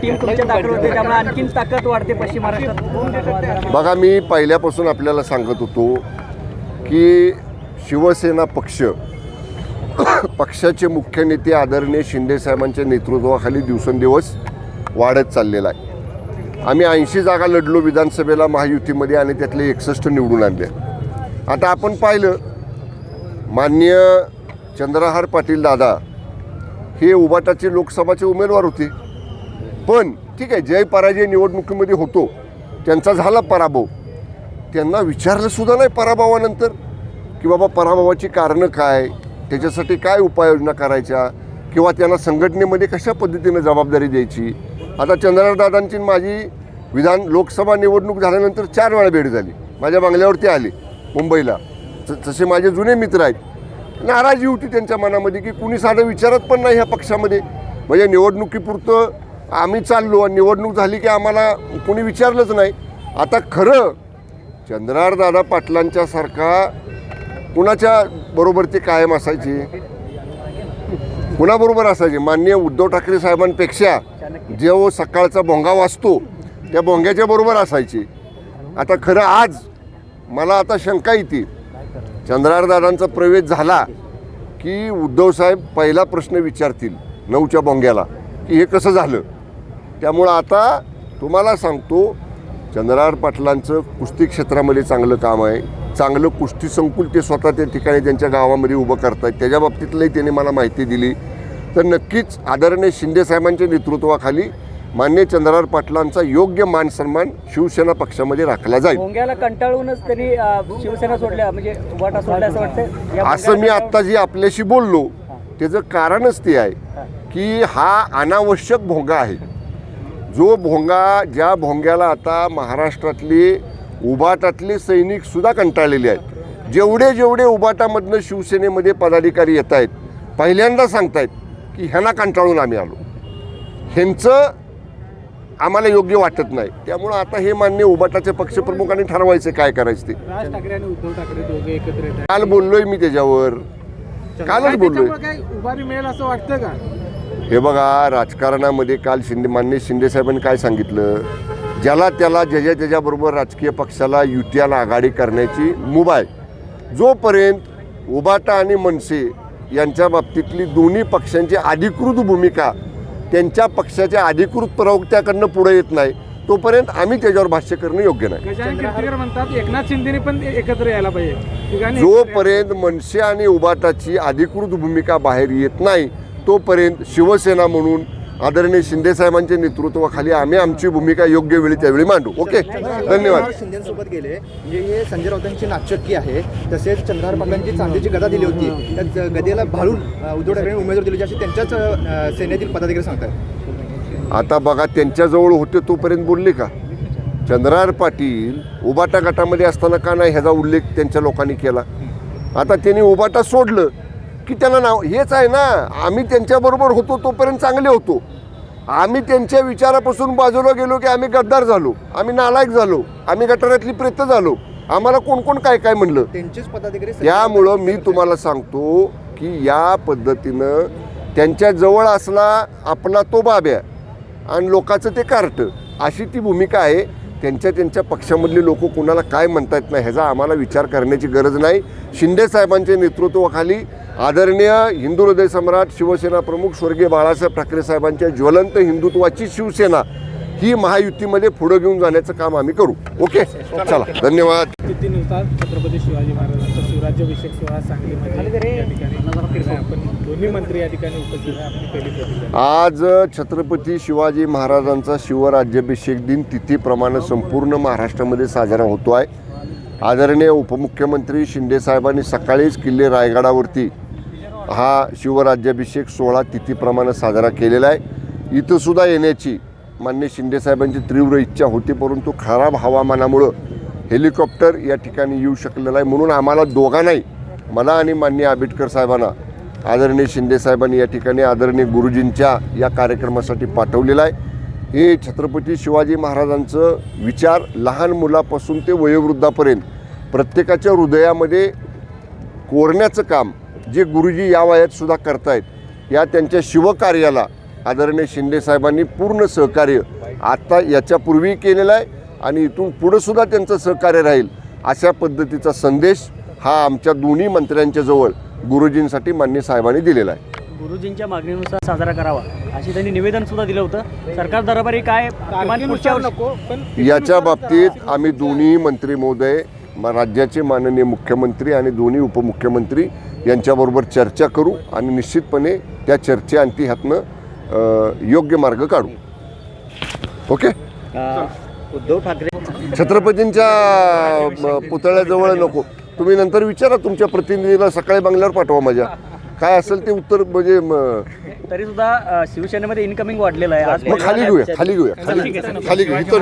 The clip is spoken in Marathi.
टीम तुमच्या ताकद होते, त्यामुळे आणखीन ताकद वाढते पश्चिम महाराष्ट्रात. बघा, मी पहिल्यापासून आपल्याला सांगत होतो की शिवसेना पक्षाचे मुख्य नेते आदरणीय शिंदेसाहेबांच्या नेतृत्वाखाली दिवसेंदिवस वाढत चाललेला आहे. आम्ही 80 जागा लढलो विधानसभेला महायुतीमध्ये आणि त्यातले 61 निवडून आणले. आता आपण पाहिलं, माननीय चंद्रहार पाटील दादा हे उबाटाचे लोकसभाचे उमेदवार होते, पण ठीक आहे, जय पराजय निवडणुकीमध्ये होतो, त्यांचा झाला पराभव. त्यांना विचारलं सुद्धा नाही पराभवानंतर की बाबा पराभवाची कारणं काय, त्याच्यासाठी काय उपाययोजना करायच्या, किंवा त्यांना संघटनेमध्ये कशा पद्धतीनं जबाबदारी द्यायची. आता चंद्रहारदादांची माझी लोकसभा निवडणूक झाल्यानंतर 4 वेळा भेट झाली. माझ्या बंगल्यावरती आले मुंबईला. तसे माझे जुने मित्र आहेत. नाराजी होती त्यांच्या मनामध्ये की कुणी साधं विचारत पण नाही ह्या पक्षामध्ये. म्हणजे निवडणुकीपुरतं आम्ही चाललो आणि निवडणूक झाली की आम्हाला कोणी विचारलंच नाही. आता खरं चंद्रहारदादा पाटलांच्या सारखा कुणाच्या बरोबर ते कायम असायचे, कुणाबरोबर असायचे? माननीय उद्धव ठाकरे साहेबांपेक्षा जो सकाळचा भोंगा वाजतो त्या भोंग्याच्या बरोबर असायचे. आता खरं आज मला आता शंका येते, चंद्रहारदादांचा प्रवेश झाला की उद्धव साहेब पहिला प्रश्न विचारतील 9च्या भोंग्याला की हे कसं झालं. त्यामुळं आता तुम्हाला सांगतो, चंद्रहार पाटलांचं कुस्ती क्षेत्रामध्ये चांगलं काम आहे. चांगलं कुस्ती संकुल ते स्वतः त्या ठिकाणी त्यांच्या गावामध्ये उभं करतात. त्याच्या बाबतीतलंही त्यांनी मला माहिती दिली. तर नक्कीच आदरणीय शिंदेसाहेबांच्या नेतृत्वाखाली मान्य चंद्रहार पाटलांचा योग्य मान सन्मान शिवसेना पक्षामध्ये राखला जाईल. भोंग्याला कंटाळूनच त्यांनी शिवसेना सोडल्या, म्हणजे उबाटा सोडल्या असं वाटतं. असं मी आत्ता जी आपल्याशी बोललो त्याचं कारणच ते आहे की हा अनावश्यक भोंगा आहे. जो भोंगा, ज्या भोंग्याला आता महाराष्ट्रातले उबाटातले सैनिकसुद्धा कंटाळलेले आहेत. जेवढे उबाटामधनं शिवसेनेमध्ये पदाधिकारी येत आहेत, पहिल्यांदा सांगतायत की ह्यांना कंटाळून आम्ही आलो, ह्यांचं आम्हाला योग्य वाटत नाही. त्यामुळं आता हे मान्य उबाटाचे पक्षप्रमुखांनी ठरवायचं काय करायचं ते. राज ठाकरे आणि उद्धव ठाकरे दोघे एकत्र येतात. काल बोललोय मी त्याच्यावर, कालच बोललोय. उभारी मिळेल असं वाटतं का? हे बघा, राजकारणामध्ये काल मान्य शिंदेसाहेबांनी काय सांगितलं, ज्याला त्याला ज्याच्याबरोबर राजकीय पक्षाला युतीला आघाडी करण्याची मुभा आहे. जोपर्यंत उबाटा आणि मनसे यांच्या बाबतीतली दोन्ही पक्षांची अधिकृत भूमिका त्यांच्या पक्षाच्या अधिकृत प्रवक्त्याकडनं पुढे येत नाही, तोपर्यंत आम्ही त्याच्यावर भाष्य करणं योग्य नाही. म्हणतात एकनाथ शिंदेने पण एकत्र यायला पाहिजे. जोपर्यंत मनसे आणि उबाटाची अधिकृत भूमिका बाहेर येत नाही, तोपर्यंत शिवसेना म्हणून आदरणीय शिंदेसाहेबांच्या नेतृत्वाखाली आम्ही आमची भूमिका योग्य वेळी त्यावेळी मांडू. ओके, धन्यवाद. शिंदेसोबत गेले म्हणजे हे संजय राऊतांची नाचक्की आहे. तसेच चंद्रहार पाटलांची चांदीची गदा दिली होती, त्या गदेला भाळून उद्धव ठाकरेंनी उमेदवार दिले, असे त्यांच्याच सेनेतील पदाधिकारी सांगतात. आता बघा, त्यांच्याजवळ होते तोपर्यंत बोलले का? चंद्रहार पाटील उबाटा गटामध्ये असताना का नाही ह्याचा उल्लेख त्यांच्या लोकांनी केला? आता त्यांनी उबाटा सोडलं की त्यांना नाव हेच आहे ना, आम्ही त्यांच्याबरोबर होतो तोपर्यंत चांगले होतो. आम्ही त्यांच्या विचारापासून बाजूला गेलो की आम्ही गद्दार झालो, आम्ही नालायक झालो, आम्ही गटारातली प्रेत झालो, आम्हाला कोण कोण काय काय म्हणलं. त्यांचेच पदाधिकारी. त्यामुळं मी तुम्हाला सांगतो की या पद्धतीनं त्यांच्या जवळ असला आपला तो बाब्या आणि लोकांचं ते कार्ट, अशी ती भूमिका आहे. त्यांच्या पक्षामधले लोक कुणाला काय म्हणतात नाही ह्याचा आम्हाला विचार करण्याची गरज नाही. शिंदेसाहेबांच्या नेतृत्वाखाली आदरणीय हिंदू हृदय सम्राट शिवसेना प्रमुख स्वर्गीय बाळासाहेब ठाकरे साहेबांच्या ज्वलंत हिंदुत्वाची शिवसेना ही महायुतीमध्ये पुढे घेऊन जाण्याचं काम आम्ही करू. ओके, चला, धन्यवाद. तिथीनुसार छत्रपती शिवाजी महाराजांचा शिवराज्याभिषेक सोहळा सांगलीमध्ये आपण दोन्ही मंत्री या ठिकाणी उपस्थित. आज छत्रपती शिवाजी महाराजांचा शिवराज्याभिषेक दिन तिथीप्रमाणे संपूर्ण महाराष्ट्रामध्ये साजरा होतो आहे. आदरणीय उपमुख्यमंत्री शिंदेसाहेबांनी सकाळीच किल्ले रायगडावरती हा शिवराज्याभिषेक सोहळा तिथीप्रमाणे साजरा केलेला आहे. इथंसुद्धा येण्याची मान्य शिंदेसाहेबांची तीव्र इच्छा होती, परंतु खराब हवामानामुळं हेलिकॉप्टर या ठिकाणी येऊ शकलेलं आहे. म्हणून आम्हाला दोघांनाही, मला आणि मान्य आंबेडकर साहेबांना आदरणीय शिंदेसाहेबांनी या ठिकाणी आदरणीय गुरुजींच्या या कार्यक्रमासाठी पाठवलेलं आहे. हे छत्रपती शिवाजी महाराजांचं विचार लहान मुलापासून ते वयोवृद्धापर्यंत प्रत्येकाच्या हृदयामध्ये कोरण्याचं काम जे गुरुजी या वयात सुद्धा करतायत या त्यांच्या शिवकार्याला आदरणीय शिंदेसाहेबांनी पूर्ण सहकार्य आत्ता याच्यापूर्वी केलेलं आहे आणि इथून पुढंसुद्धा त्यांचं सहकार्य राहील अशा पद्धतीचा संदेश हा आमच्या दोन्ही मंत्र्यांच्या जवळ गुरुजींसाठी माननीय साहेबांनी दिलेला आहे. गुरुजींच्या मागणीनुसार साजरा करावा अशी त्यांनी निवेदन सुद्धा दिलं होतं. सरकार दरबारी काय किमान पुढच्या वर्षी नको पण याच्या बाबतीत आम्ही दोन्ही मंत्री महोदय राज्याचे माननीय मुख्यमंत्री आणि दोन्ही उपमुख्यमंत्री यांच्याबरोबर चर्चा करू आणि निश्चितपणे त्या चर्चेअंती ह्यातनं योग्य मार्ग काढू. ओके. उद्धव ठाकरे छत्रपतींच्या पुतळ्याजवळ नको, तुम्ही नंतर विचारा तुमच्या प्रतिनिधीला, सकाळी बंगल्यावर पाठवा माझ्या, काय असेल ते उत्तर म्हणजे तरी सुद्धा शिवसेनेमध्ये इन्कमिंग वाढलेलं आहे. आज मग खाली घेऊया. इथं नको.